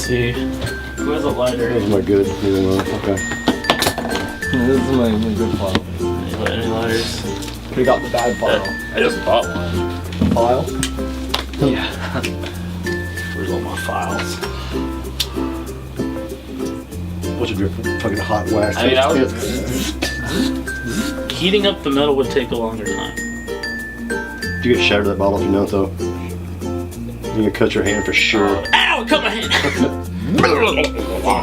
see. Who has a lighter? Those are my good. Okay. This is my good file. Any lighters? Could've got the bad file. I just bought one. File? Yeah. Where's all my files? What's your fucking hot wax? I mean, heating up the metal would take a longer time. You get shattered that bottle if you know it though. You can cut your hand for sure. Ow! It cut my hand!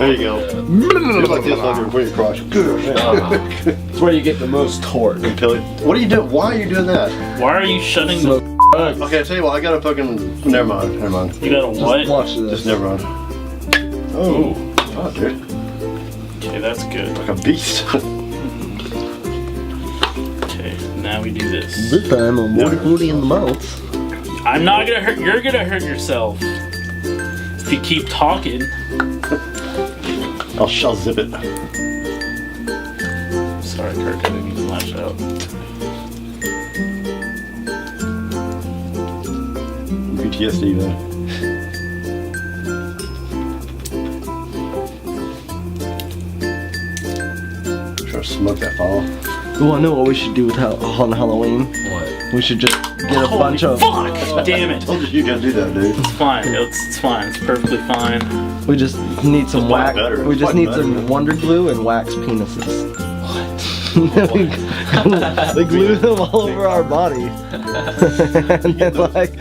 There you go. Do like this under when you cross. It's where you get the most torque. What are you doing? Why are you doing that? Why are you shutting the Okay, I tell you what, I got a fucking. Never mind. You got a what? Watch this. Just never mind. Oh. Oh, dude. Okay, that's good. Like a beast. Okay, now we do this. This time I'm more booty in the mouth. I'm not gonna hurt. You're gonna hurt yourself if you keep talking. I'll zip it. Sorry, Kirk. I didn't mean to lash out. PTSD though. Try to smoke that file. Oh, I know what we should do with on Halloween. What? We should just get a bunch of. Fuck! Damn it! I told you gotta do that, dude. It's fine. It's fine. It's perfectly fine. We just need some wax. Better. We just It's need better. some Wonder Glue and wax penises. We glue them all over our body. And then like.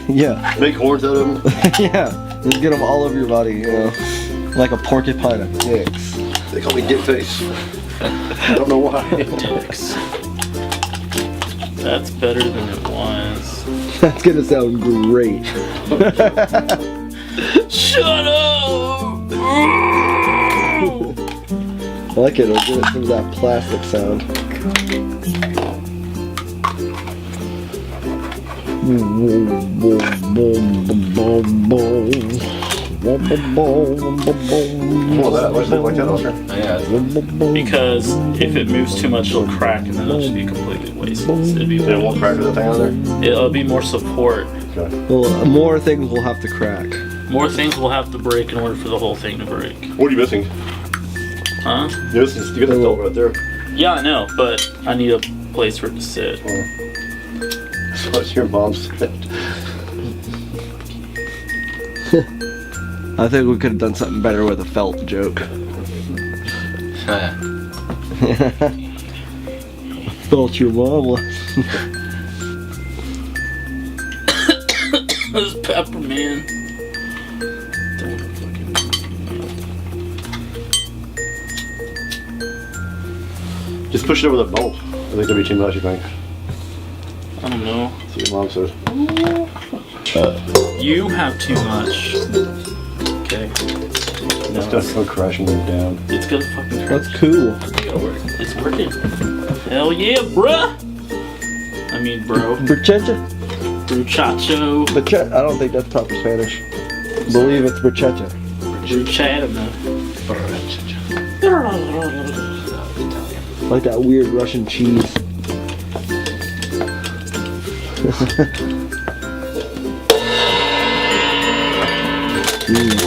Yeah. Make horns out of them. Yeah. Just get them all over your body, you know. Like a porcupine of dicks. They call me Dick Face. I don't know why. Dicks. That's better than it was. That's gonna sound great. Shut up! I like it, it'll give it some of that plastic sound. Well, that was it like that, Oscar? Because if it moves too much, it'll crack, and then it'll just be completely wasteless. It'd be It won't crack with the thing on there? It'll be more support. Okay. Well, more things will have to crack. More things will have to break in order for the whole thing to break. What are you missing? Huh? You're missing. You got the belt right there. Yeah, I know, but I need a place for it to sit. So what's your mom said? I think we could have done something better with a felt joke. Felt your mama. This pepper, man. Don't fucking. Just push it over the bolt. I think that'd be too much, you think? I don't know. That's what your mom said. You have too much. Okay. No, It's gonna go crashing down. it's gonna fucking crash. That's cool. It's working. Hell yeah, bruh! I mean, bro. Bruchacha? Bruchacho. I don't think that's proper Spanish. I believe it's bruchacha. Bruchata. Like that weird Russian cheese.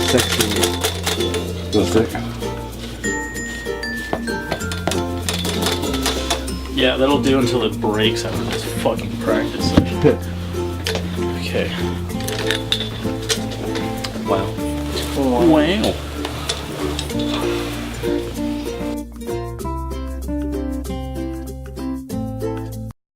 Sexy. That's thick. Yeah, that'll do until it breaks after this fucking practice. Okay. Wow. Wow.